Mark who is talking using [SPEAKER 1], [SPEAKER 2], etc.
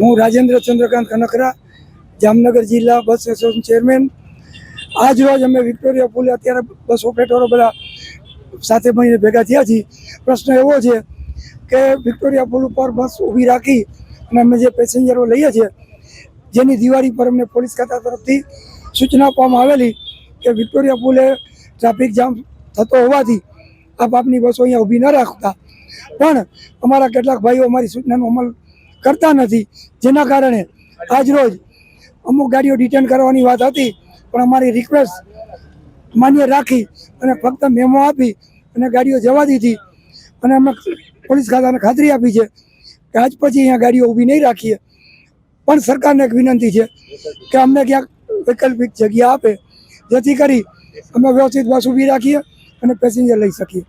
[SPEAKER 1] હું રાજેન્દ્ર ચંદ્રકાંત કનકરા, જામનગર જિલ્લા બસ association chairman. આજ રોજ અમે વિક્ટોરિયા પુલે અત્યારે બસ ઓપરેટરો બધા સાથે મળીને ભેગા થયા છીએ. પ્રશ્ન એવો છે કે વિક્ટોરિયા પુલ ઉપર બસ ઊભી રાખી અને અમે જે પેસેન્જરો લઈએ છીએ, જેની દિવાળી પર અમને પોલીસ ખાતા તરફથી સૂચના આપવામાં આવેલી કે વિક્ટોરિયા પુલે ટ્રાફિક જામ થતો હોવાથી આપ આપની બસો અહીંયા ઊભી ન રાખતા. પણ અમારા કેટલાક ભાઈઓ અમારી સૂચનાનો અમલ કરતા નથી, જેના કારણે આજ રોજ અમુક ગાડીઓ ડિટેન કરવાની વાત હતી, પણ અમારી રિક્વેસ્ટ માન્ય રાખી અને ફક્ત મેમો આપી અને ગાડીઓ જવા દીધી. અને અમે પોલીસ ખાતાને ખાતરી આપી છે કે આજ પછી અહીંયા ગાડીઓ ઊભી નહીં રાખીએ. પણ સરકારને એક વિનંતી છે કે અમને ક્યાંક વૈકલ્પિક જગ્યા આપે, જેથી કરી અમે વ્યવસ્થિત બસ ઊભી રાખીએ અને પેસેન્જર લઈ શકીએ.